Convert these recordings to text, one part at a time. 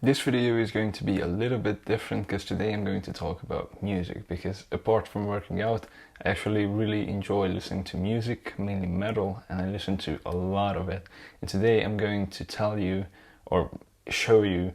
This video is going to be a little bit different because today I'm going to talk about music, because apart from working out, I actually really enjoy listening to music, mainly metal, and I listen to a lot of it. And today I'm going to tell you or show you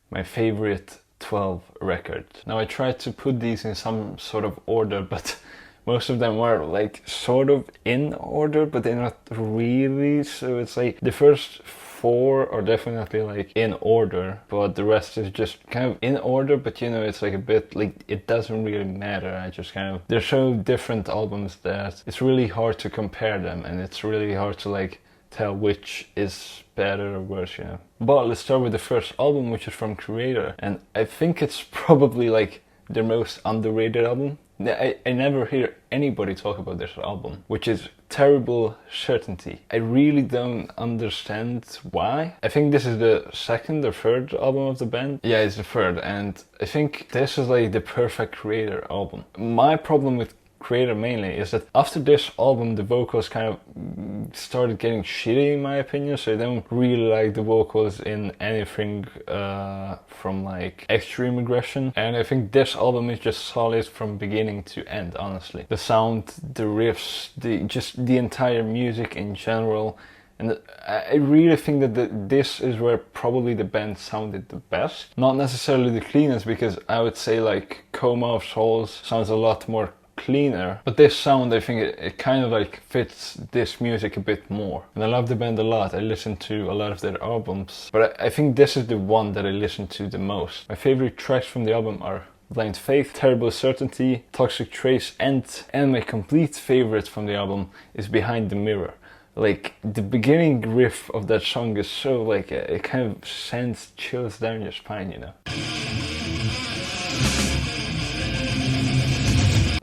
my favorite 12 records. Now I tried to put these in some sort of order, but most of them were like sort of in order, but they're not really. So it's like the first 4 are definitely like in order, but the rest is just kind of in order, but you know, it's like a bit like it doesn't really matter. I just kind of, they're so different albums that it's really hard to compare them, and it's really hard to like tell which is better or worse, you know. But let's start with the first album, which is from Kreator, and I think it's probably like their most underrated album. I never hear anybody talk about this album, which is Terrible Certainty. I really don't understand why. I think this is the second or third album of the band. Yeah, it's the third, and I think this is like the perfect Kreator album. My problem with Kreator mainly is that after this album the vocals kind of started getting shitty in my opinion, so I don't really like the vocals in anything from like Extreme Aggression, and I think this album is just solid from beginning to end, honestly. The sound, the riffs, just the entire music in general, and I really think that this is where probably the band sounded the best. Not necessarily the cleanest, because I would say like Coma of Souls sounds a lot more cleaner, but this sound, I think it kind of like fits this music a bit more. And I love the band a lot. I listen to a lot of their albums, but I think this is the one that I listen to the most. My favorite tracks from the album are Blind Faith, Terrible Certainty, Toxic Trace, and my complete favorite from the album is Behind the Mirror. Like the beginning riff of that song is so like it kind of sends chills down your spine, you know.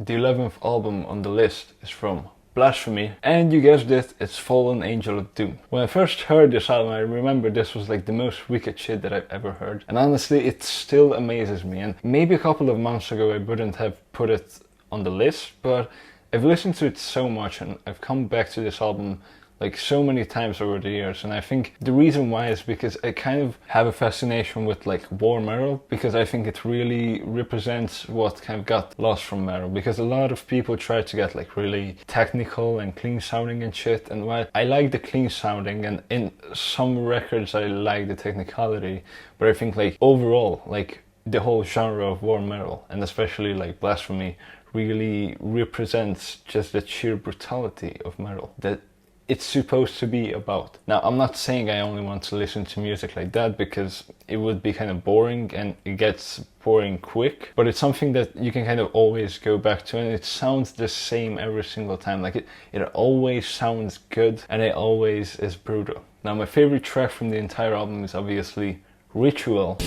The 11th album on the list is from Blasphemy, and you guessed it, it's Fallen Angel of Doom. When I first heard this album, I remember this was like the most wicked shit that I've ever heard, and honestly it still amazes me. And maybe a couple of months ago I wouldn't have put it on the list, but I've listened to it so much and I've come back to this album like so many times over the years, and I think the reason why is because I kind of have a fascination with like war metal, because I think it really represents what kind of got lost from metal, because a lot of people try to get like really technical and clean sounding and shit, and while I like the clean sounding and in some records I like the technicality, but I think like overall like the whole genre of war metal, and especially like Blasphemy, really represents just the sheer brutality of metal that it's supposed to be about. Now, I'm not saying I only want to listen to music like that, because it would be kind of boring, and it gets boring quick, but it's something that you can kind of always go back to, and it sounds the same every single time. Like it always sounds good, and it always is brutal. Now, my favorite track from the entire album is obviously Ritual.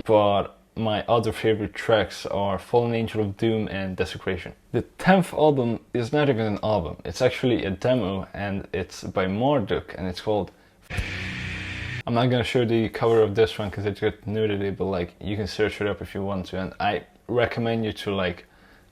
But my other favorite tracks are Fallen Angel of Doom and Dissection. The 10th album is not even an album, it's actually a demo, and it's by Marduk, and it's called... I'm not gonna show the cover of this one because it's got nudity, but like you can search it up if you want to, and I recommend you to like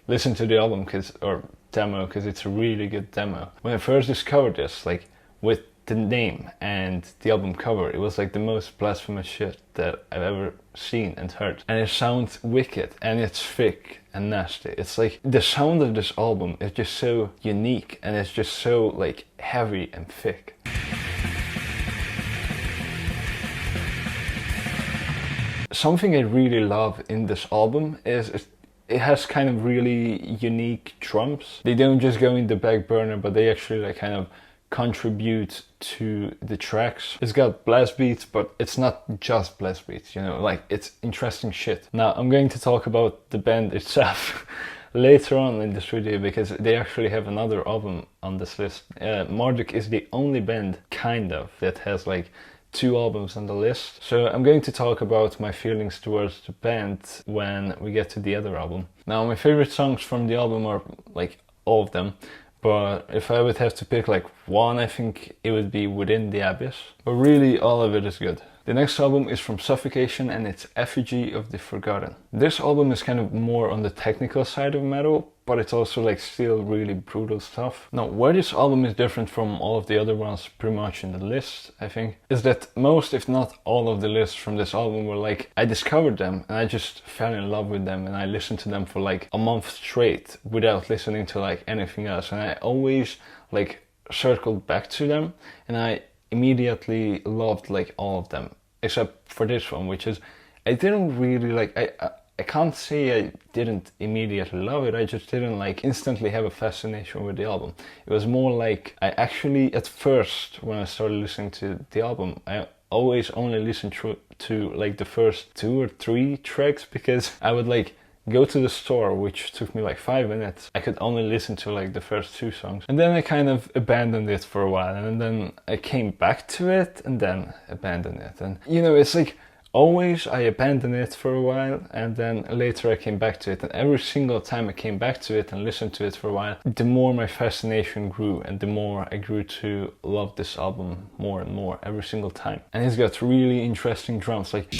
listen to the album or demo, because it's a really good demo. When I first discovered this, like with the name and the album cover, it was like the most blasphemous shit that I've ever seen and heard. And it sounds wicked, and it's thick and nasty. It's like the sound of this album is just so unique, and it's just so like heavy and thick. Something I really love in this album is it has kind of really unique drums. They don't just go in the back burner, but they actually like kind of contribute to the tracks. It's got blast beats, but it's not just blast beats, you know, like it's interesting shit. Now I'm going to talk about the band itself later on in this video, because they actually have another album on this list. Marduk is the only band kind of that has like 2 albums on the list, so I'm going to talk about my feelings towards the band when we get to the other album. Now, my favorite songs from the album are like all of them, but if I would have to pick like one, I think it would be Within the Abyss. But really, all of it is good. The next album is from Suffocation, and it's Effigy of the Forgotten. This album is kind of more on the technical side of metal, but it's also like still really brutal stuff. Now, where this album is different from all of the other ones pretty much in the list, I think, is that most, if not all of the lists from this album were like, I discovered them and I just fell in love with them and I listened to them for like a month straight without listening to like anything else, and I always like circled back to them and I immediately loved like all of them except for this one, which is I didn't really like. I can't say I didn't immediately love it, I just didn't like instantly have a fascination with the album. It was more like I actually, at first, when I started listening to the album, I always only listened to like the first 2 or 3 tracks, because I would like go to the store, which took me like 5 minutes. I could only listen to like the first 2 songs. And then I kind of abandoned it for a while, and then I came back to it and then abandoned it. And you know, it's like, always I abandoned it for a while and then later I came back to it, and every single time I came back to it and listened to it for a while, the more my fascination grew and the more I grew to love this album more and more every single time. And it's got really interesting drums, like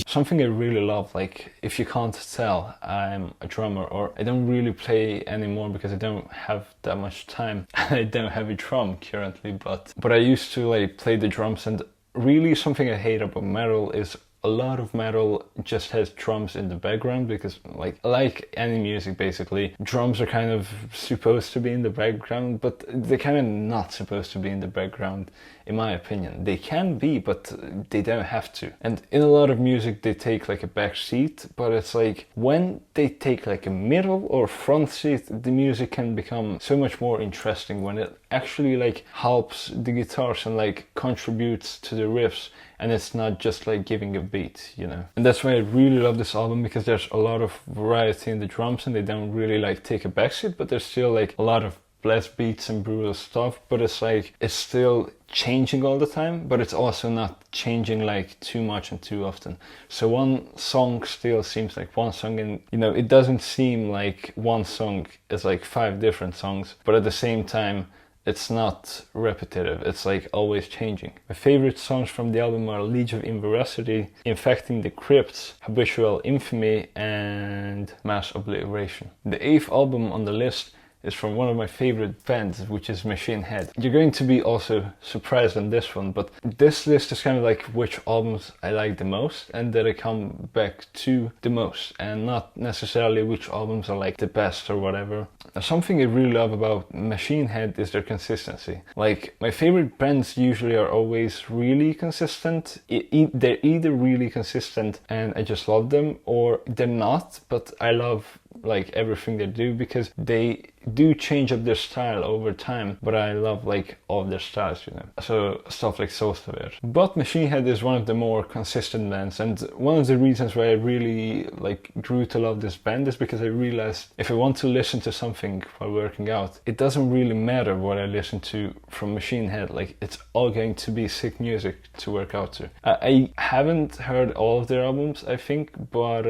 something I really love. Like, if you can't tell, I'm a drummer, or I don't really play anymore because I don't have that much time. I don't have a drum currently, but I used to like play the drums. And really something I hate about metal is a lot of metal just has drums in the background, because like any music basically, drums are kind of supposed to be in the background, but they're kind of not supposed to be in the background, in my opinion. They can be, but they don't have to. And in a lot of music they take like a back seat, but it's like when they take like a middle or front seat, the music can become so much more interesting when it actually like helps the guitars and like contributes to the riffs, and it's not just like giving a beat, you know. And that's why I really love this album, because there's a lot of variety in the drums and they don't really like take a backseat, but there's still like a lot of blast beats and brutal stuff, but it's like, it's still changing all the time, but it's also not changing like too much and too often. So one song still seems like one song, and you know, it doesn't seem like one song is like 5 different songs, but at the same time, it's not repetitive, it's like always changing. My favorite songs from the album are Legion of Inveracity, Infecting the Crypts, Habitual Infamy, and Mass Obliteration. The 8th album on the list is from one of my favorite bands, which is Machine Head. You're going to be also surprised on this one, but this list is kind of like which albums I like the most and that I come back to the most, and not necessarily which albums are like the best or whatever. Now, something I really love about Machine Head is their consistency. Like, my favorite bands usually are always really consistent. They're either really consistent and I just love them, or they're not, but I love like everything they do, because they do change up their style over time, but I love like all of their styles, you know. So stuff like Sólstafir. But Machine Head is one of the more consistent bands, and one of the reasons why I really like grew to love this band is because I realized if I want to listen to something while working out, it doesn't really matter what I listen to from Machine Head. Like, it's all going to be sick music to work out to. I haven't heard all of their albums, I think, but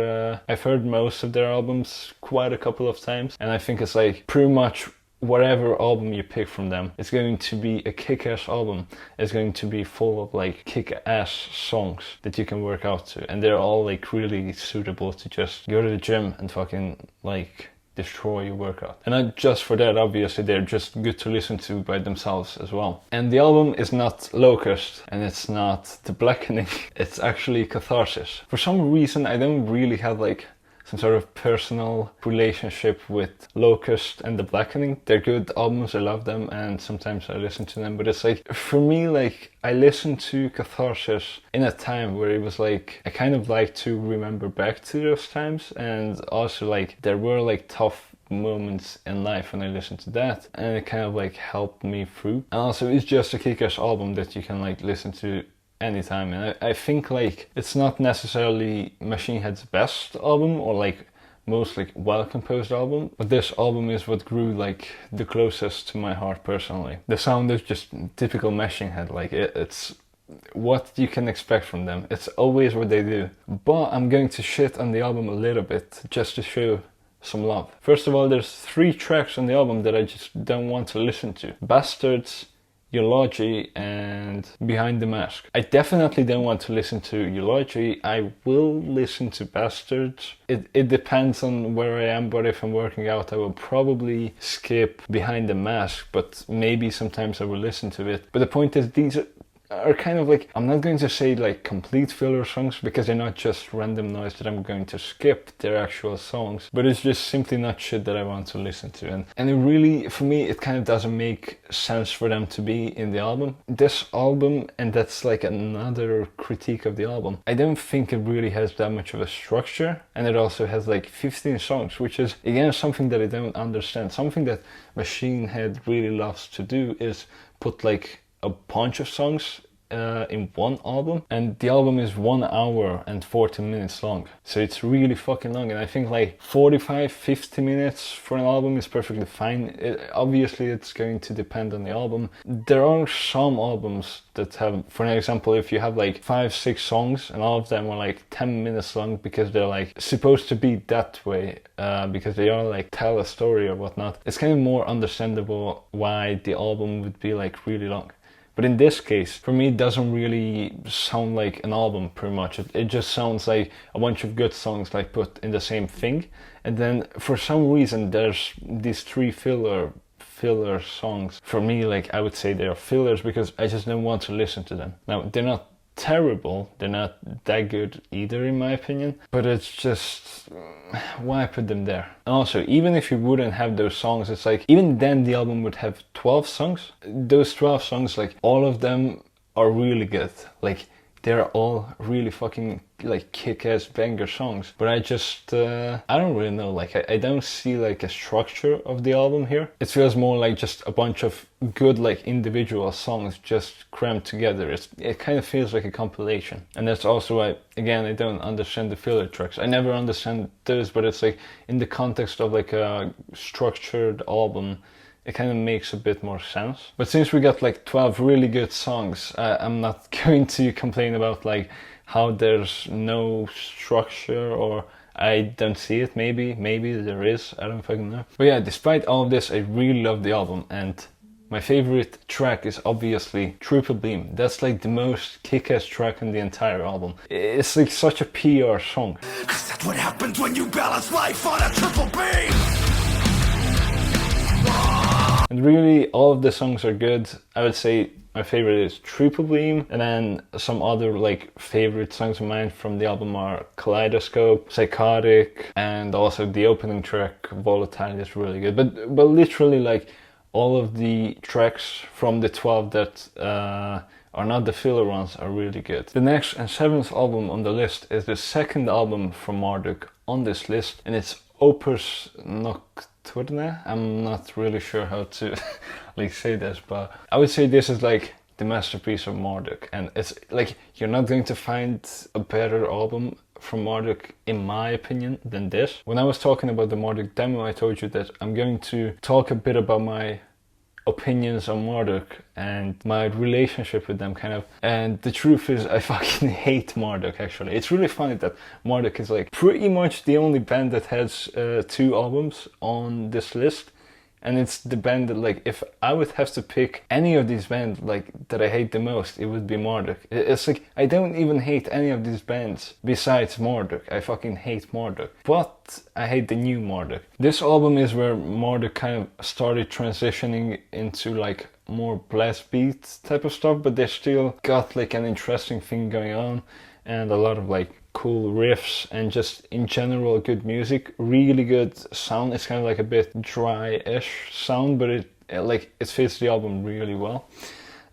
I've heard most of their albums quite a couple of times, and I think it's like pretty much whatever album you pick from them, it's going to be a kick-ass album. It's going to be full of like kick-ass songs that you can work out to, and they're all like really suitable to just go to the gym and fucking like destroy your workout. And not just for that, obviously, they're just good to listen to by themselves as well. And the album is not Locust, and it's not The Blackening, it's actually Catharsis. For some reason, I don't really have like some sort of personal relationship with Locust and The Blackening. They're good albums, I love them, and sometimes I listen to them, but it's like, for me, like, I listened to Catharsis in a time where it was like, I kind of like to remember back to those times, and also like, there were like tough moments in life when I listened to that, and it kind of like helped me through. And also, it's just a kick-ass album that you can like listen to anytime, and I think like it's not necessarily Machine Head's best album or like most like well composed album, but this album is what grew like the closest to my heart personally. The sound is just typical Machine Head, like it's what you can expect from them. It's always what they do. But I'm going to shit on the album a little bit just to show some love. First of all, there's 3 tracks on the album that I just don't want to listen to: Bastards, Eulogy and Behind the Mask. I definitely don't want to listen to Eulogy. I will listen to Bastards. It depends on where I am, but if I'm working out I will probably skip Behind the Mask, but maybe sometimes I will listen to it. But the point is, these are kind of like, I'm not going to say like complete filler songs, because they're not just random noise that I'm going to skip, they're actual songs, but it's just simply not shit that I want to listen to. And it really, for me, it kind of doesn't make sense for them to be in the album. This album, and that's like another critique of the album, I don't think it really has that much of a structure, and it also has like 15 songs, which is again something that I don't understand. Something that Machine Head really loves to do is put like a bunch of songs in one album, and the album is 1 hour and 40 minutes long, so it's really fucking long. And I think like 45-50 minutes for an album is perfectly fine. Obviously it's going to depend on the album. There are some albums that have, for example, if you have like 5-6 songs and all of them are like 10 minutes long, because they're like supposed to be that way, because they are like tell a story or whatnot, it's kind of more understandable why the album would be like really long. But in this case, for me, it doesn't really sound like an album, pretty much. It just sounds like a bunch of good songs like put in the same thing. And then for some reason, there's these 3 filler songs. For me, like, I would say they are fillers because I just don't want to listen to them. Now, they're not terrible, they're not that good either in my opinion, but it's just, why put them there? And also, even if you wouldn't have those songs, it's like, even then the album would have 12 songs. Those 12 songs, like, all of them are really good. Like, they're all really fucking like kick-ass banger songs. But I just, I don't really know, like I don't see like a structure of the album here. It feels more like just a bunch of good like individual songs just crammed together. It kind of feels like a compilation. And that's also why, again, I don't understand the filler tracks. I never understand those, but it's like in the context of like a structured album, it kind of makes a bit more sense. But since we got like 12 really good songs, I'm not going to complain about like how there's no structure, or I don't see it. Maybe there is, I don't fucking know. But yeah, despite all of this, I really love the album, and my favorite track is obviously Triple Beam. That's like the most kick-ass track in the entire album. It's like such a PR song. 'Cause that's what happens when you balance life on a triple beam! And really, all of the songs are good. I would say my favorite is Triple Beam, and then some other like favorite songs of mine from the album are Kaleidoscope, Psychotic, and also the opening track Volatile is really good. But literally, like, all of the tracks from the 12 that are not the filler ones are really good. The next and 7th album on the list is the second album from Marduk on this list, and it's Opus Nocturne. I'm not really sure how to like say this, but I would say this is like the masterpiece of Marduk, and it's like you're not going to find a better album from Marduk in my opinion than this. When I was talking about the Marduk demo, I told you that I'm going to talk a bit about my opinions on Marduk and my relationship with them, kind of. And the truth is, I fucking hate Marduk, actually. It's really funny that Marduk is like pretty much the only band that has 2 albums on this list. And it's the band that, like, if I would have to pick any of these bands, like, that I hate the most, it would be Marduk. It's like, I don't even hate any of these bands besides Marduk. I fucking hate Marduk. But I hate the new Marduk. This album is where Marduk kind of started transitioning into, like, more blast beat type of stuff, but they still got, like, an interesting thing going on, and a lot of, like, cool riffs, and just in general good music, really good sound. It's kind of like a bit dry-ish sound, but it fits the album really well.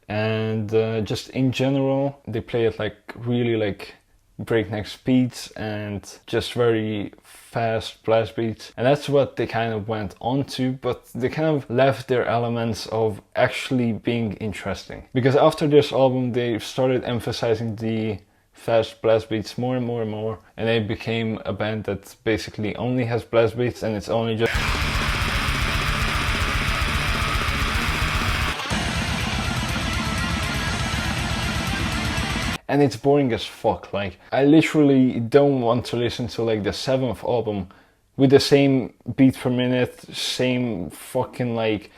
And just in general, they play at like really like breakneck speeds and just very fast blast beats, and that's what they kind of went on to, but they kind of left their elements of actually being interesting, because after this album they started emphasizing the fast blast beats more and more and more, and they became a band that basically only has blast beats, and it's only just and it's boring as fuck. Like, I literally don't want to listen to like the 7th album with the same beat per minute, same fucking like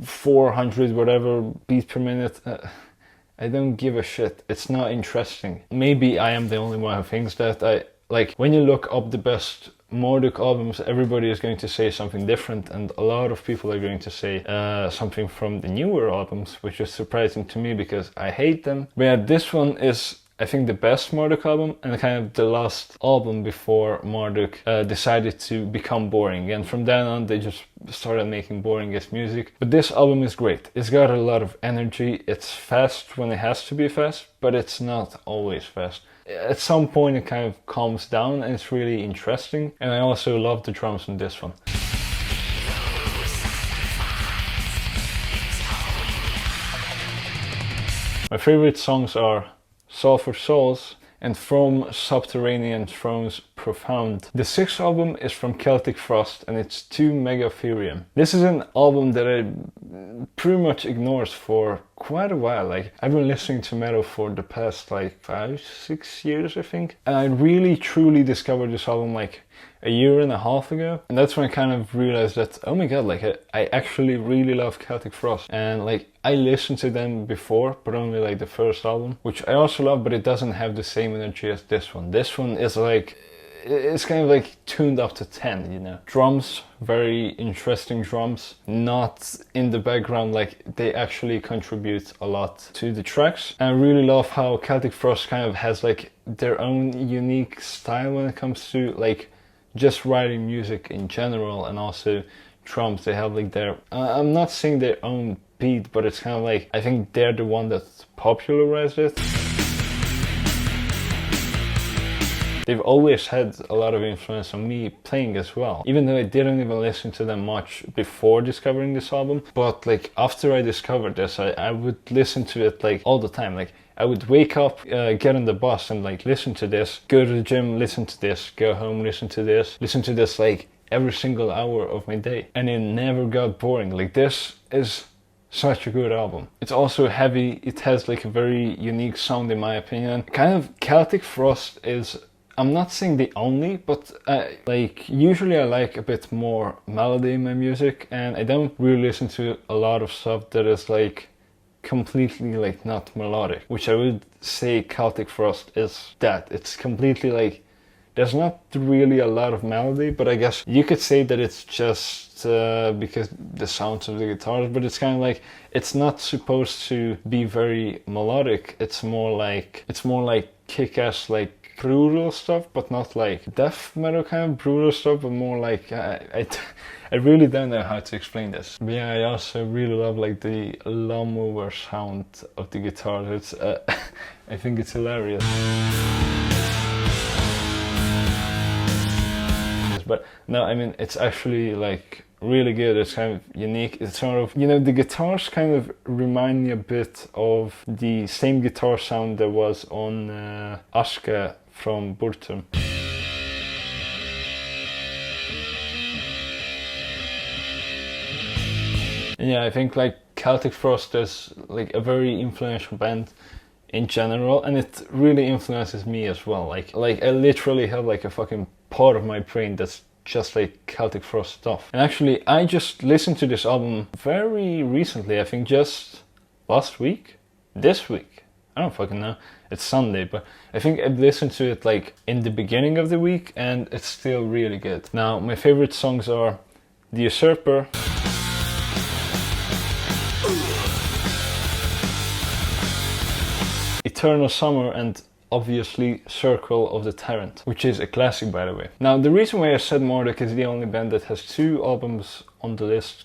400 whatever beats per minute. I don't give a shit. It's not interesting. Maybe I am the only one who thinks that. Like, when you look up the best Marduk albums, everybody is going to say something different, and a lot of people are going to say something from the newer albums, which is surprising to me because I hate them. But yeah, this one is, I think, the best Marduk album, and kind of the last album before Marduk decided to become boring, and from then on they just started making boring-ass music. But this album is great. It's got a lot of energy. It's fast when it has to be fast, but it's not always fast. At some point it kind of calms down and it's really interesting, and I also love the drums in this one. My favorite songs are Sulphur Souls and From Subterranean Thrones Profound. The sixth album is from Celtic Frost and it's 2 Mega Therion. This is an album that I pretty much ignored for quite a while. Like, I've been listening to metal for the past like 5-6 years, I think. And I really truly discovered this album like a year and a half ago, and that's when I kind of realized that, oh my god, like I actually really love Celtic Frost. And like, I listened to them before, but only like the first album, which I also love, but it doesn't have the same energy as this one. This one is like, it's kind of like tuned up to 10, you know. Drums, very interesting drums, not in the background, like they actually contribute a lot to the tracks. And I really love how Celtic Frost kind of has like their own unique style when it comes to like just writing music in general, and also drums. They have like their, I'm not saying their own beat, but it's kind of like, I think they're the one that popularized it. They've always had a lot of influence on me playing as well, even though I didn't even listen to them much before discovering this album. But like, after I discovered this, I would listen to it like all the time. Like, I would wake up, get on the bus and like listen to this, go to the gym, listen to this, go home, listen to this like every single hour of my day. And it never got boring. Like, this is such a good album. It's also heavy. It has like a very unique sound in my opinion. Kind of Celtic Frost is, I'm not saying the only, but like usually I like a bit more melody in my music, and I don't really listen to a lot of stuff that is like completely like not melodic, which I would say Celtic Frost is that. It's completely like, there's not really a lot of melody, but I guess you could say that it's just because the sounds of the guitars, but it's kind of like, it's not supposed to be very melodic. It's more like kick-ass, like brutal stuff, but not like death metal kind of brutal stuff, but more like I really don't know how to explain this. But yeah, I also really love like the lawnmower sound of the guitar. It's I think it's hilarious. But no, I mean, it's actually like really good. It's kind of unique. It's sort of, you know, the guitars kind of remind me a bit of the same guitar sound that was on Aske from Burtum. And yeah, I think like Celtic Frost is like a very influential band in general, and it really influences me as well. Like I literally have like a fucking part of my brain that's just like Celtic Frost stuff. And actually, I just listened to this album very recently. I think just last week, this week. I don't fucking know. It's Sunday, but I think I listened to it like in the beginning of the week, and it's still really good. Now, my favorite songs are The Usurper, Eternal Summer, and obviously Circle of the Tyrant, which is a classic, by the way. Now, the reason why I said Marduk is the only band that has 2 albums on the list,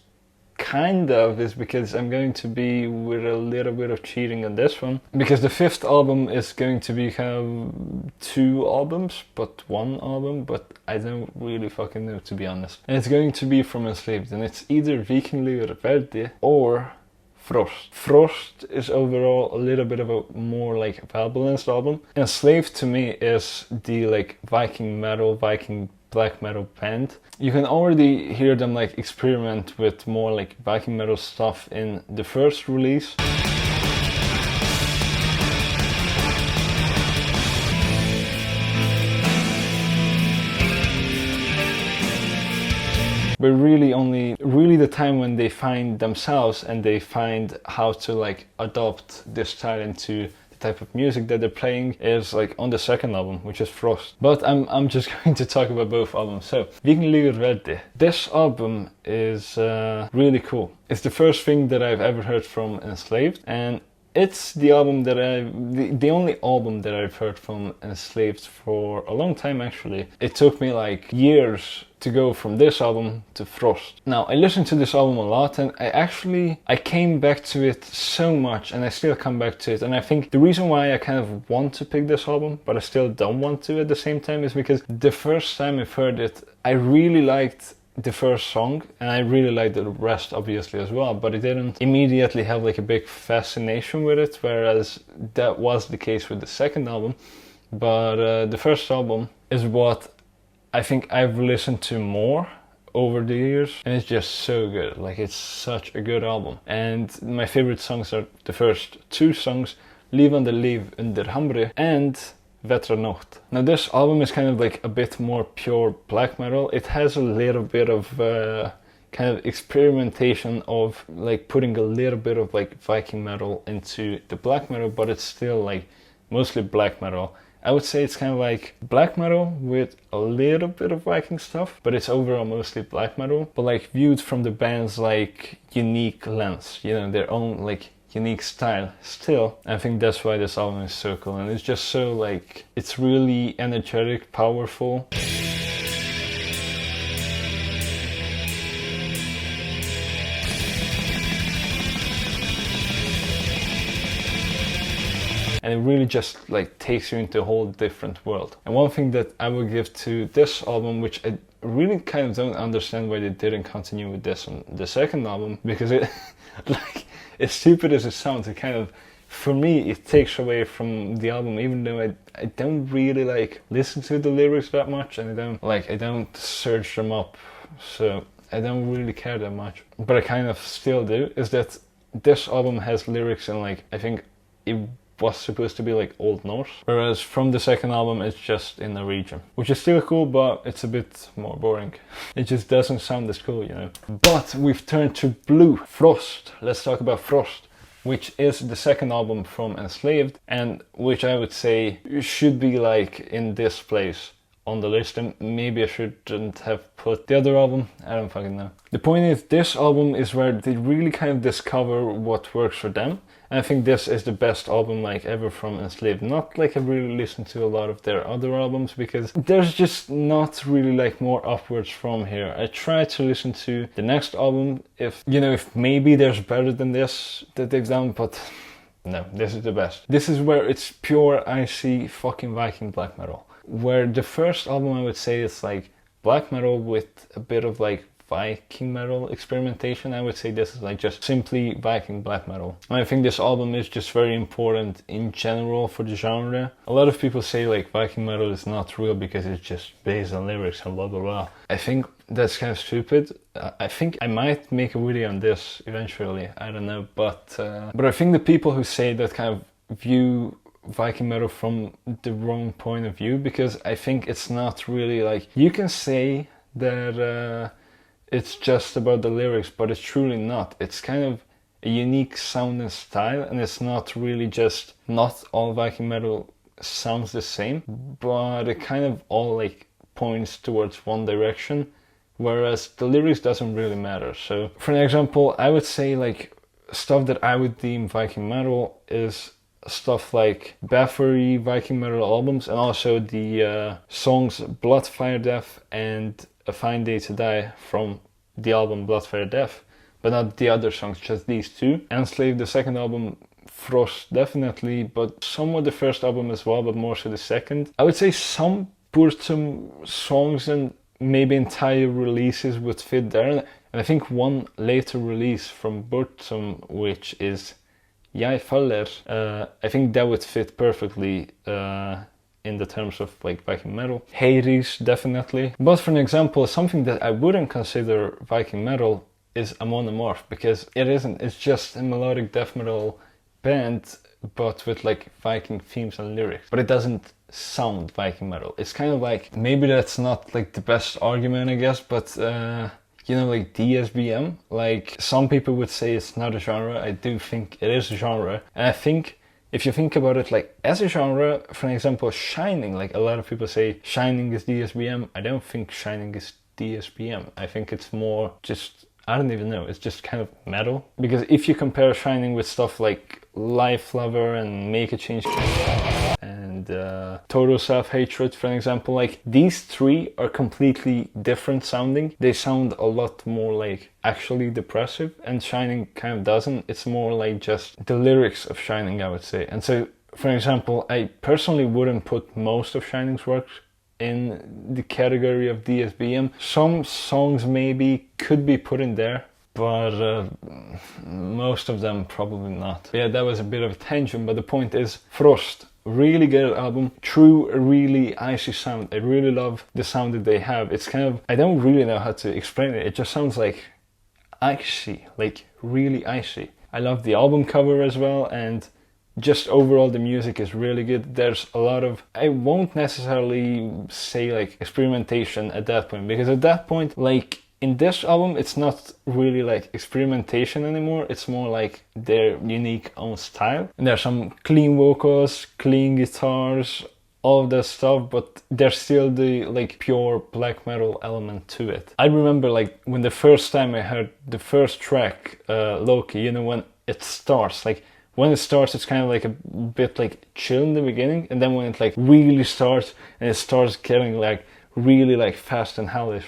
kind of, is because I'm going to be with a little bit of cheating on this one, because the 5th album is going to be kind of 2 albums, but 1 album, but I don't really fucking know, to be honest. And it's going to be from Enslaved, and it's either Vikingligr, Veldi, or Frost. Frost is overall a little bit of a more like balanced album. Enslaved to me is the like Viking metal, Viking black metal band. You can already hear them like experiment with more like Viking metal stuff in the first release. but really the time when they find themselves and they find how to like adopt this style into type of music that they're playing is like on the second album, which is Frost. But I'm just going to talk about both albums. So Vikingligr Veldi. This album is really cool. It's the first thing that I've ever heard from Enslaved, and it's the album that the only album that I've heard from Enslaved for a long time actually. It took me like years to go from this album to Frost. Now, I listened to this album a lot, and I came back to it so much, and I still come back to it. And I think the reason why I kind of want to pick this album, but I still don't want to at the same time, is because the first time I've heard it, I really liked the first song, and I really liked the rest obviously as well, but I didn't immediately have like a big fascination with it, whereas that was the case with the second album. But the first album is what I think I've listened to more over the years, and it's just so good. Like, it's such a good album. And my favorite songs are the first two songs, Lifande Liv under Hamri and Vetra Nocht. Now this album is kind of like a bit more pure black metal. It has a little bit of kind of experimentation of like putting a little bit of like Viking metal into the black metal, but it's still like mostly black metal. I would say it's kind of like black metal with a little bit of Viking stuff, but it's overall mostly black metal, but like viewed from the band's like unique lens, you know, their own like unique style still. I think that's why this album is so cool, and it's just so like, it's really energetic, powerful. And it really just like takes you into a whole different world. And one thing that I will give to this album, which I really kind of don't understand why they didn't continue with this on the second album, because it, like, as stupid as it sounds, it kind of, for me, it takes away from the album, even though I don't really like listen to the lyrics that much, and I don't search them up, so I don't really care that much. But I kind of still do, is that this album has lyrics in like, I think it was supposed to be like Old Norse, whereas from the second album it's just in Norwegian, which is still cool, but it's a bit more boring. It just doesn't sound as cool, you know. But we've turned to blue. Frost. Let's talk about Frost, which is the second album from Enslaved, and which I would say should be like in this place on the list, and maybe I shouldn't have put the other album, I don't fucking know. The point is, this album is where they really kind of discover what works for them. And I think this is the best album like ever from Enslaved. Not like I've really listened to a lot of their other albums, because there's just not really like more upwards from here. I tried to listen to the next album, if maybe there's better than this that they've done, but no, this is the best. This is where it's pure icy fucking Viking black metal. Where the first album, I would say, is like black metal with a bit of like Viking metal experimentation. I would say this is like just simply Viking black metal. And I think this album is just very important in general for the genre. A lot of people say like Viking metal is not real because it's just based on lyrics and blah blah blah. I think that's kind of stupid. I think I might make a video on this eventually, I don't know, but I think the people who say that kind of view Viking metal from the wrong point of view, because I think it's not really like, you can say that it's just about the lyrics, but it's truly not. It's kind of a unique sound and style, and it's not really just, not all Viking metal sounds the same, but it kind of all like points towards one direction, whereas the lyrics doesn't really matter. So for an example, I would say like stuff that I would deem Viking metal is stuff like Bathory Viking metal albums, and also the songs Blood, Fire, Death and A Fine Day to Die from the album Blood, Fire, Death, but not the other songs, just these two. Enslaved, the second album, Frost definitely, but somewhat the first album as well, but more so the second. I would say some Burtum songs and maybe entire releases would fit there, and I think one later release from Burtum, which is Jeg Faller, I think that would fit perfectly in the terms of like Viking metal. Hades definitely. But for an example, something that I wouldn't consider Viking metal is Amon, because it isn't. It's just a melodic death metal band, but with like Viking themes and lyrics. But it doesn't sound Viking metal. It's kind of like, maybe that's not like the best argument, I guess, but you know, like DSBM. Like some people would say it's not a genre. I do think it is a genre. And I think if you think about it like as a genre, for example, Shining, like a lot of people say Shining is DSBM. I don't think Shining is DSBM. I think it's more just, I don't even know, it's just kind of metal. Because if you compare Shining with stuff like Life Lover and Make a Change and Total Self-Hatred, for example, like these three are completely different sounding. They sound a lot more like actually depressive, and Shining kind of doesn't. It's more like just the lyrics of Shining, I would say. And so, for example, I personally wouldn't put most of Shining's works in the category of DSBM. Some songs maybe could be put in there, but most of them probably not. But yeah, that was a bit of a tangent, but the point is, Frost, really good album, true, really icy sound. I really love the sound that they have. It's kind of, I don't really know how to explain it. It just sounds like icy, like really icy. I love the album cover as well, and just overall the music is really good. There's a lot of, I won't necessarily say like experimentation at that point, because at that point, like in this album, it's not really like experimentation anymore. It's more like their unique own style. And there's some clean vocals, clean guitars, all of that stuff, but there's still the like pure black metal element to it. I remember like when the first time I heard the first track, Loki, you know, when it starts, like when it starts, it's kind of like a bit like chill in the beginning, and then when it like really starts and it starts getting like really like fast and hellish.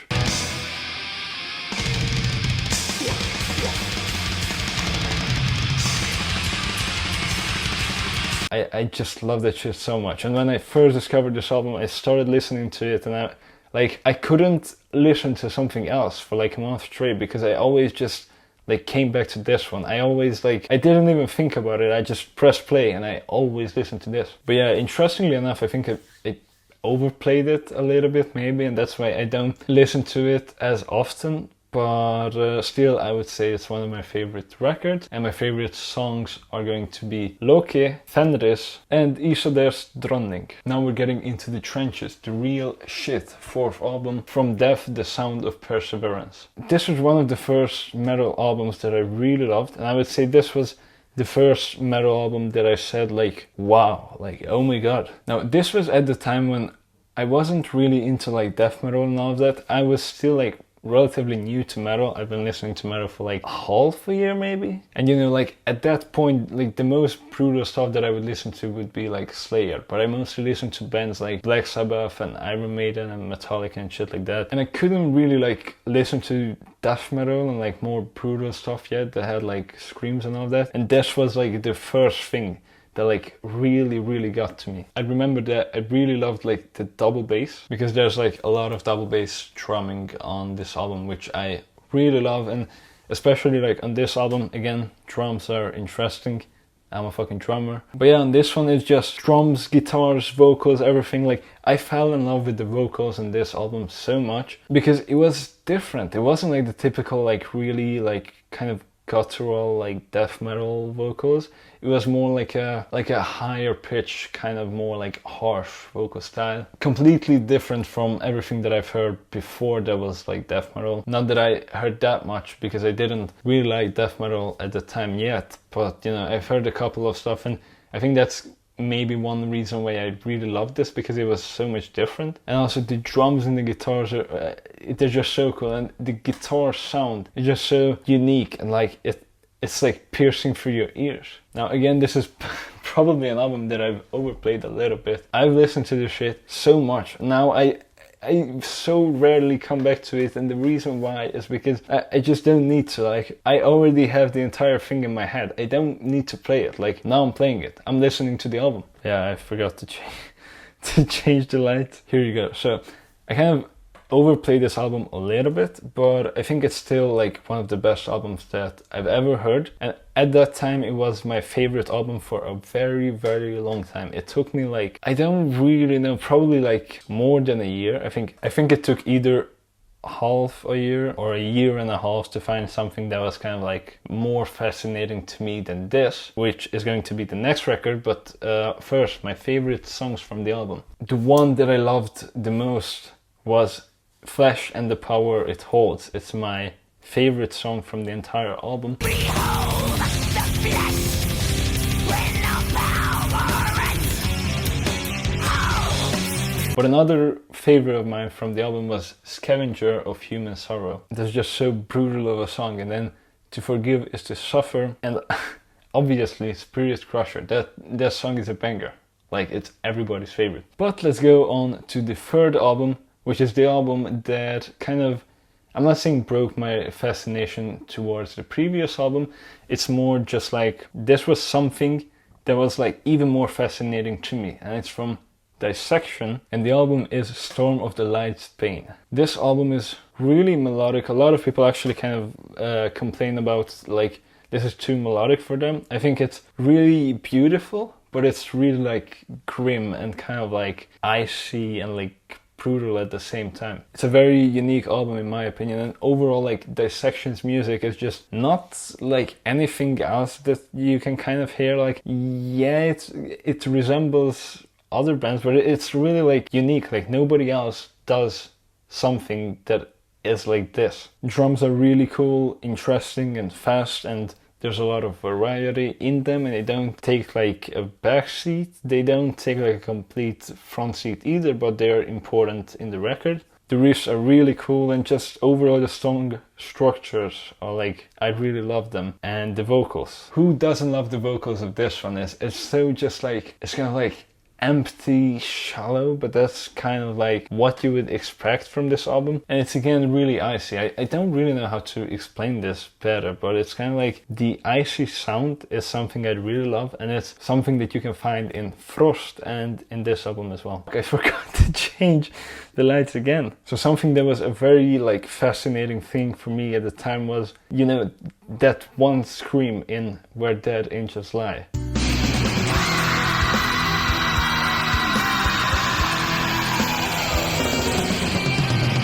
I just love that shit so much. And when I first discovered this album, I started listening to it, and I couldn't listen to something else for like a month straight, because I always just like came back to this one. I always like, I didn't even think about it. I just pressed play and I always listened to this. But yeah, interestingly enough, I think I overplayed it a little bit maybe, and that's why I don't listen to it as often. But still, I would say it's one of my favorite records, and my favorite songs are going to be Loki, Fenris, and Isoders Dronning. Now we're getting into the trenches, the real shit. Fourth album, From Death, The Sound of Perseverance. This was one of the first metal albums that I really loved, and I would say this was the first metal album that I said like, wow, like, oh my god. Now this was at the time when I wasn't really into like death metal and all of that. I was still like relatively new to metal. I've been listening to metal for like half a year maybe. And you know, like at that point, like the most brutal stuff that I would listen to would be like Slayer. But I mostly listened to bands like Black Sabbath and Iron Maiden and Metallica and shit like that. And I couldn't really like listen to death metal and like more brutal stuff yet that had like screams and all that. And this was like the first thing that like really got to me. I remember that I really loved like the double bass, because there's like a lot of double bass drumming on this album, which I really love. And especially like on this album, again, drums are interesting. I'm a fucking drummer. But yeah, on this one it's just drums, guitars, vocals, everything. Like I fell in love with the vocals in this album so much, because it was different. It wasn't like the typical like really like kind of guttural like death metal vocals. It was more like a higher pitch, kind of more like harsh vocal style. Completely different from everything that I've heard before that was like death metal. Not that I heard that much, because I didn't really like death metal at the time yet, but you know, I've heard a couple of stuff, and I think that's maybe one reason why I really loved this, because it was so much different. And also the drums and the guitars are they're just so cool, and the guitar sound is just so unique, and like it's like piercing through your ears. Now again, this is probably an album that I've overplayed a little bit. I've listened to this shit so much. Now I so rarely come back to it, and the reason why is because I just don't need to. Like I already have the entire thing in my head. I don't need to play it. Like now I'm playing it. I'm listening to the album. Yeah, I forgot to to change the light. Here you go. So I kind of overplayed this album a little bit, but I think it's still like one of the best albums that I've ever heard. And at that time it was my favorite album for a very long time. It took me like, I don't really know, probably like more than a year. I think it took either half a year or a year and a half to find something that was kind of like more fascinating to me than this, which is going to be the next record. But first, my favorite songs from the album. The one that I loved the most was Flesh and the Power It Holds. It's my favorite song from the entire album. Behold the flesh with the power it holds. But another favorite of mine from the album was Scavenger of Human Sorrow. That's just so brutal of a song. And then To Forgive is to Suffer. And obviously Spirit Crusher. That song is a banger. Like, it's everybody's favorite. But let's go on to the third album, which is the album that kind of, I'm not saying broke my fascination towards the previous album. It's more just like, this was something that was like even more fascinating to me. And it's from Dissection, and the album is Storm of the Light's Bane. This album is really melodic. A lot of people actually kind of complain about like, this is too melodic for them. I think it's really beautiful, but it's really like grim and kind of like icy and like brutal at the same time. It's a very unique album in my opinion, and overall like Dissection's music is just not like anything else that you can kind of hear. Like, yeah, it resembles other bands, but it's really like unique. Like, nobody else does something that is like this. Drums are really cool, interesting and fast, and there's a lot of variety in them, and they don't take like a back seat. They don't take like a complete front seat either, but they're important in the record. The riffs are really cool, and just overall the song structures are like, I really love them. And the vocals. Who doesn't love the vocals of this one? It's so just like, it's kind of like empty, shallow, but that's kind of like what you would expect from this album. And it's again really icy. I don't really know how to explain this better, but it's kind of like the icy sound is something I really love, and it's something that you can find in Frost and in this album as well. I forgot to change the lights again. So something that was a very like fascinating thing for me at the time was, you know, that one scream in Where Dead Angels Lie.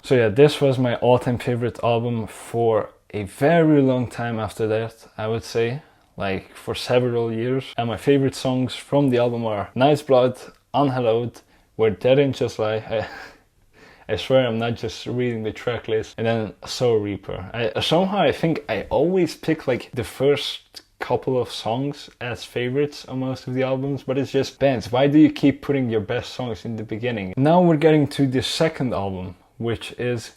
So yeah, this was my all-time favorite album for a very long time after that, I would say, like for several years. And my favorite songs from the album are Night's Blood, Unhallowed, Where Dead Angels Lie. I swear I'm not just reading the track list. And then Soul Reaper. Somehow I think I always pick like the first couple of songs as favorites on most of the albums, but it's just, bands, why do you keep putting your best songs in the beginning? Now we're getting to the second album, which is,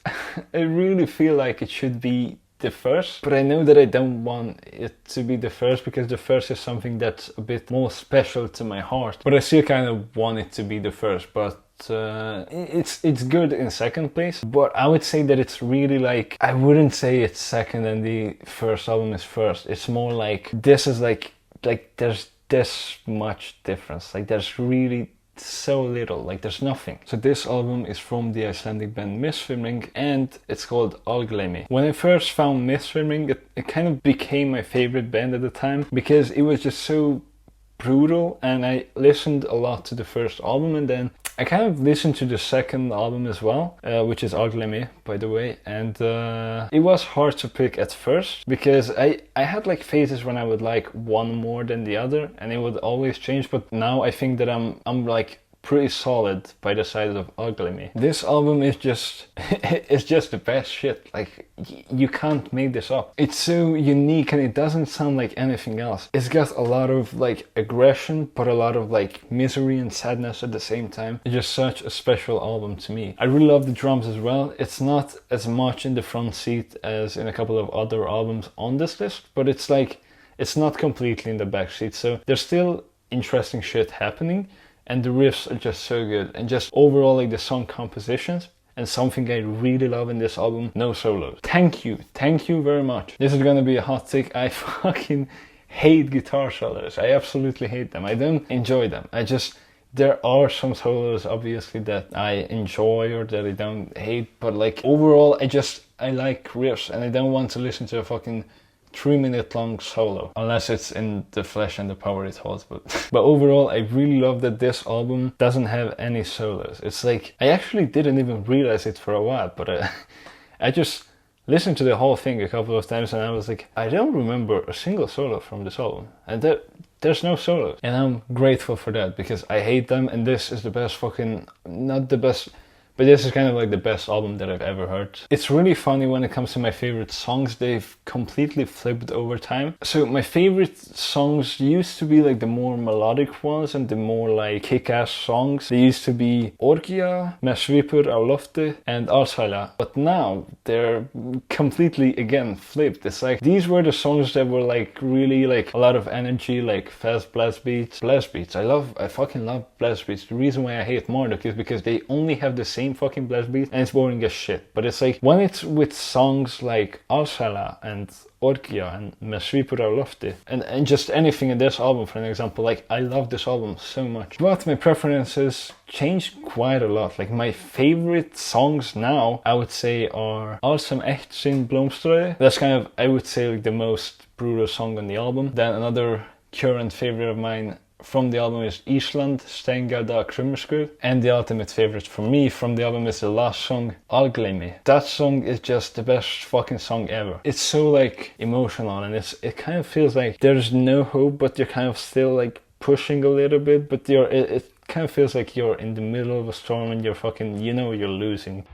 I really feel like it should be the first, but I know that I don't want it to be the first because the first is something that's a bit more special to my heart. But I still kind of want it to be the first, but it's good in second place. But I would say that it's really like, I wouldn't say it's second and the first album is first. It's more like, this is like there's this much difference. Like, there's really so little, like there's nothing. So this album is from the Icelandic band Misþyrming, and it's called Algleymi. When I first found Misþyrming, it kind of became my favorite band at the time because it was just so brutal, and I listened a lot to the first album, and then I kind of listened to the second album as well, which is Algleymi, by the way, and it was hard to pick at first because I had like phases when I would like one more than the other, and it would always change. But now I think that I'm like pretty solid by the side of Algleymi. This album is just, it's just the best shit. Like, you can't make this up. It's so unique and it doesn't sound like anything else. It's got a lot of like aggression, but a lot of like misery and sadness at the same time. It's just such a special album to me. I really love the drums as well. It's not as much in the front seat as in a couple of other albums on this list, but it's like, it's not completely in the back seat. So there's still interesting shit happening. And the riffs are just so good, and just overall like the song compositions, and something I really love in this album, no solos. Thank you very much. This is gonna be a hot take. I fucking hate guitar solos. I absolutely hate them. I don't enjoy them. There are some solos obviously that I enjoy or that I don't hate, but like overall I like riffs, and I don't want to listen to a fucking 3-minute long solo unless it's in the Flesh and the Power It Holds. But overall I really love that this album doesn't have any solos. It's like, I actually didn't even realize it for a while, but I just listened to the whole thing a couple of times and I was like, I don't remember a single solo from this album, and there's no solos, and I'm grateful for that because I hate them, and this is the best fucking, not the best, But this is kind of like the best album that I've ever heard. It's really funny when it comes to my favorite songs. They've completely flipped over time. So my favorite songs used to be like the more melodic ones and the more like kick-ass songs. They used to be Orgia, Með svipur á lofti, and Alsæla. But now they're completely again flipped. It's like these were the songs that were like really like a lot of energy, like fast blast beats. Blast beats. I fucking love blast beats. The reason why I hate Marduk is because they only have the same fucking blast beats and it's boring as shit. But it's like when it's with songs like Alsæla and Orgia and Með svipur á lofti and just anything in this album, for an example, like I love this album so much. But my preferences changed quite a lot. Like my favorite songs now, I would say, are Allt sem eitt sinn blómstraði. That's kind of, I would say, like the most brutal song on the album. Then another current favorite of mine from the album is Ísland, Stengada Krummerskur. And the ultimate favorite for me from the album is the last song, Algleymi. That song is just the best fucking song ever. It's so like emotional and it kind of feels like there's no hope, but you're kind of still like pushing a little bit, but it kind of feels like you're in the middle of a storm and you're fucking, you know, you're losing.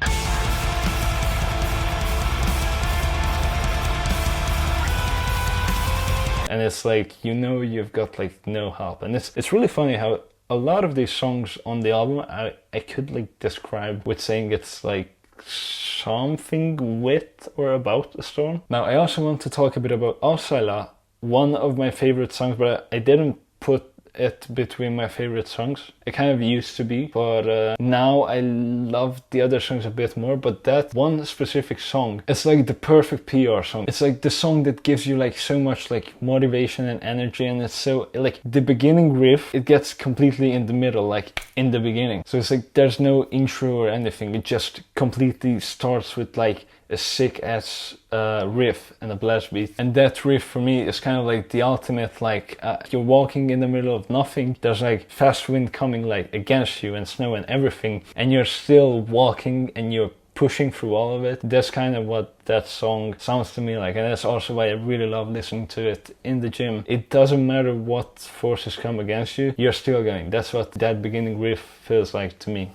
And it's like, you know, you've got like no help. And it's really funny how a lot of these songs on the album I could like describe with saying it's like something with or about a storm. Now I also want to talk a bit about Alsæla, one of my favorite songs, but I didn't put it between my favorite songs. It kind of used to be, but now I love the other songs a bit more. But that one specific song, it's like the perfect PR song. It's like the song that gives you like so much like motivation and energy, and it's so like the beginning riff, it gets completely in the middle, like in the beginning. So it's like there's no intro or anything. It just completely starts with like a sick ass riff and a blast beat, and that riff for me is kind of like the ultimate like you're walking in the middle of nothing, there's like fast wind coming like against you and snow and everything, and you're still walking and you're pushing through all of it. That's kind of what that song sounds to me like, and that's also why I really love listening to it in the gym. It doesn't matter what forces come against you, you're still going. That's what that beginning riff feels like to me.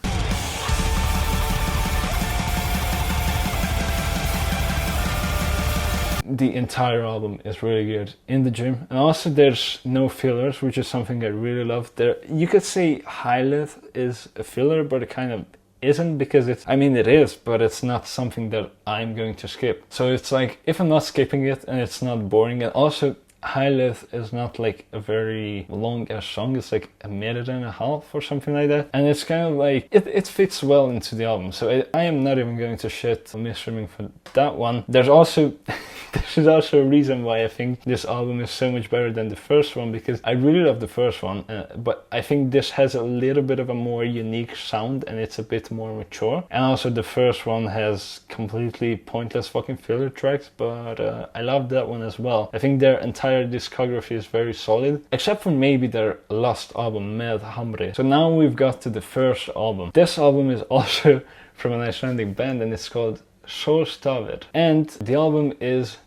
The entire album is really good in the gym, and also there's no fillers, which is something I really love. There, you could say Hyleth is a filler, but it kind of isn't, because it's, I mean it is, but it's not something that I'm going to skip. So it's like, if I'm not skipping it and it's not boring, and also Hyleth is not like a very long ass song, it's like a minute and a half or something like that, and it's kind of like it fits well into the album. So I am not even going to shit on Misþyrming for that one. There's also there's also a reason why I think this album is so much better than the first one, because I really love the first one, but I think this has a little bit of a more unique sound and it's a bit more mature. And also the first one has completely pointless fucking filler tracks, but I love that one as well. I think their entire discography is very solid, except for maybe their last album, Með Hamri. So now we've got to the first album. This album is also from an Icelandic band and it's called Sólstafir, and the album is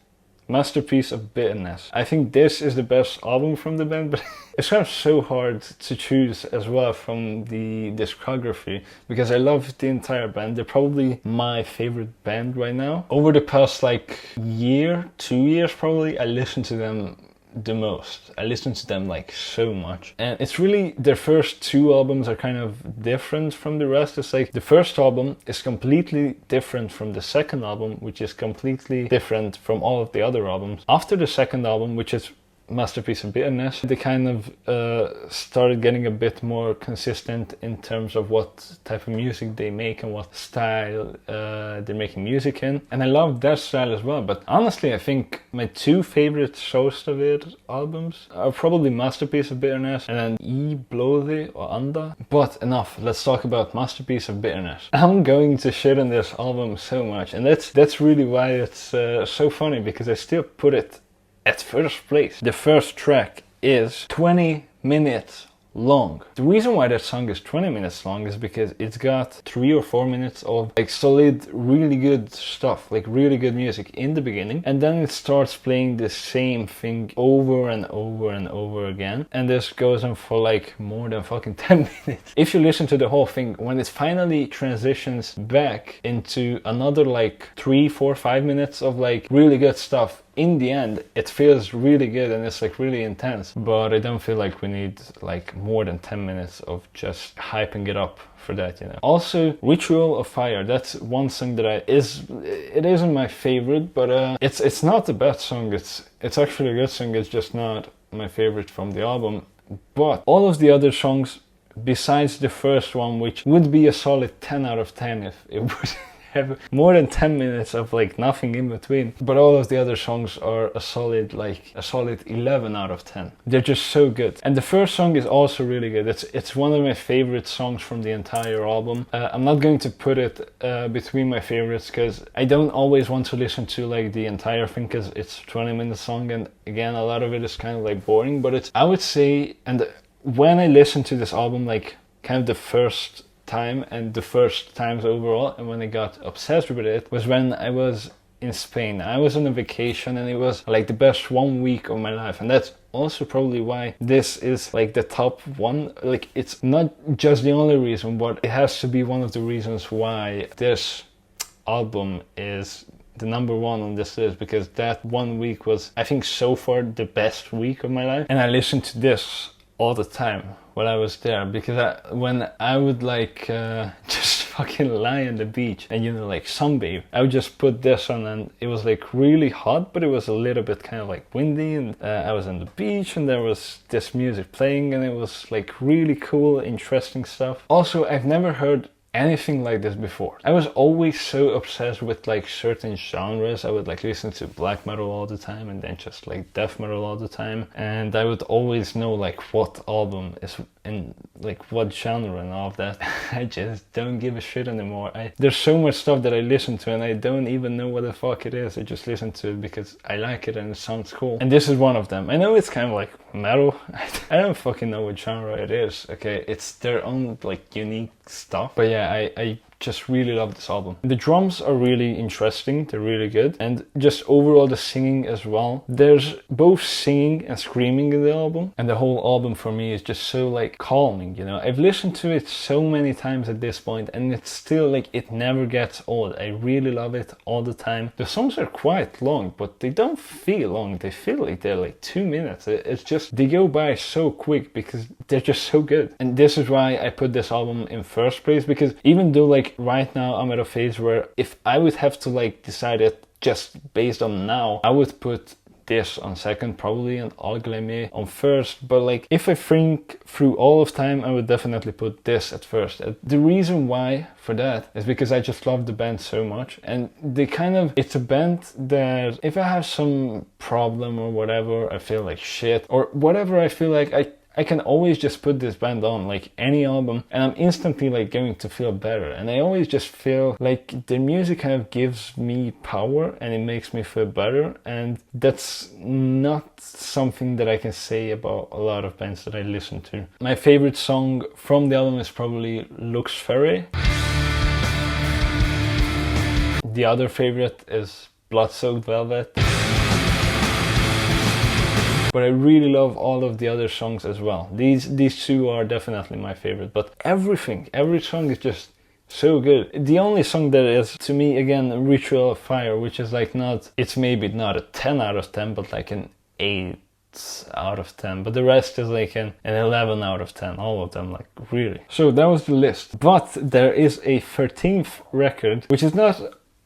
Masterpiece of Bitterness. I think this is the best album from the band, but it's kind of so hard to choose as well from the discography, because I love the entire band. They're probably my favorite band right now. Over the past like year, 2 years probably, I listened to them the most. I listened to them like so much, and it's really, their first two albums are kind of different from the rest. It's like the first album is completely different from the second album, which is completely different from all of the other albums. After the second album, which is Masterpiece of Bitterness, they kind of started getting a bit more consistent in terms of what type of music they make and what style they're making music in, and I love that style as well. But honestly, I think my two favorite Sólstafir albums are probably Masterpiece of Bitterness and then Í blóði og anda. But enough, let's talk about Masterpiece of Bitterness. I'm going to shit on this album so much, and that's really why it's so funny, because I still put it at first place. The first track is 20 minutes long. The reason why that song is 20 minutes long is because it's got 3 or 4 minutes of like solid, really good stuff, like really good music in the beginning, and then it starts playing the same thing over and over and over again, and this goes on for like more than fucking 10 minutes. If you listen to the whole thing, when it finally transitions back into another like 3, 4, 5 minutes of like really good stuff, in the end it feels really good and it's like really intense, but I don't feel like we need like more than 10 minutes of just hyping it up for that, you know. Also, Ritual of Fire, that's one song that it isn't my favorite, but it's not the bad song. It's actually a good song, it's just not my favorite from the album. But all of the other songs besides the first one, which would be a solid 10 out of 10 if it would have more than 10 minutes of like nothing in between, but all of the other songs are a solid 11 out of 10. They're just so good. And the first song is also really good. It's one of my favorite songs from the entire album. I'm not going to put it between my favorites because I don't always want to listen to like the entire thing because it's a 20-minute song, and again a lot of it is kind of like boring, but I would say, and when I listened to this album like kind of the first time and the first times overall, and when I got obsessed with it was when I was in Spain. I was on a vacation and it was like the best 1 week of my life, and that's also probably why this is like the top one. Like, it's not just the only reason, but it has to be one of the reasons why this album is the number one on this list, because that 1 week was, I think, so far the best week of my life. And I listened to this all the time while I was there, because when I would like just fucking lie on the beach and, you know, like sunbathe, I would just put this on, and it was like really hot, but it was a little bit kind of like windy, and I was on the beach and there was this music playing, and it was like really cool, interesting stuff. Also, I've never heard anything like this before. I was always so obsessed with like certain genres. I would like listen to black metal all the time, and then just like death metal all the time, and I would always know like what album is in like what genre and all of that. I just don't give a shit anymore. There's so much stuff that I listen to and I don't even know what the fuck it is. I just listen to it because I like it and it sounds cool, and this is one of them. I know it's kind of like metal. I don't fucking know what genre it is, okay? It's their own like unique stuff, but yeah, I just really love this album. The drums are really interesting, they're really good, and just overall the singing as well. There's both singing and screaming in the album, and the whole album for me is just so like calming, you know. I've listened to it so many times at this point, and it's still like, it never gets old. I really love it all the time. The songs are quite long, but they don't feel long. They feel like they're like 2 minutes. It's just, they go by so quick because they're just so good. And this is why I put this album in first place, because even though like right now I'm at a phase where if I would have to like decide it just based on now, I would put this on second probably and Algleymi on first, but like if I think through all of time, I would definitely put this at first. The reason why for that is because I just love the band so much, and they kind of, it's a band that if I have some problem or whatever, I feel like shit or whatever, I feel like I can always just put this band on, like any album, and I'm instantly like going to feel better. And I always just feel like the music kind of gives me power and it makes me feel better. And that's not something that I can say about a lot of bands that I listen to. My favorite song from the album is probably Lux Ferre. The other favorite is Blood-Soaked Velvet. But I really love all of the other songs as well. These two are definitely my favorite, but every song is just so good. The only song that is, to me, again, Ritual of Fire, which is like not, it's maybe not a 10 out of 10, but like an 8 out of 10. But the rest is like an 11 out of 10, all of them, like really. So that was the list. But there is a 13th record, which is not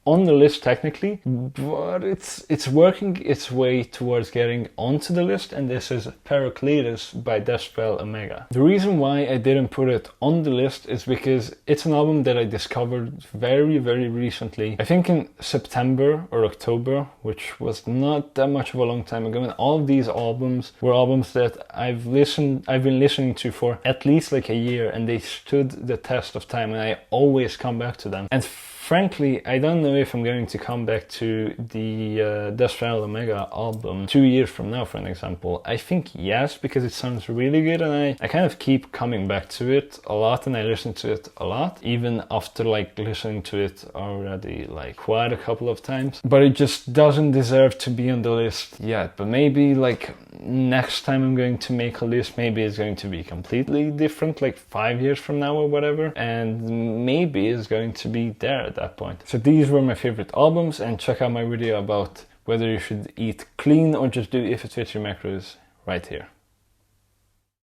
on the list technically, but it's working its way towards getting onto the list, and this is Paracletus by Deathspell Omega. The reason why I didn't put it on the list is because it's an album that I discovered very, very recently. I think in September or October, which was not that much of a long time ago, and all of these albums were albums that I've been listening to for at least like a year, and they stood the test of time, and I always come back to them. And frankly, I don't know if I'm going to come back to the Death Trial Omega album 2 years from now, for an example. I think yes, because it sounds really good, and I kind of keep coming back to it a lot, and I listen to it a lot, even after like listening to it already like quite a couple of times. But it just doesn't deserve to be on the list yet. But maybe like next time I'm going to make a list, maybe it's going to be completely different, like 5 years from now or whatever, and maybe it's going to be there at that point. So these were my favorite albums, and check out my video about whether you should eat clean or just do if it fits your macros right here.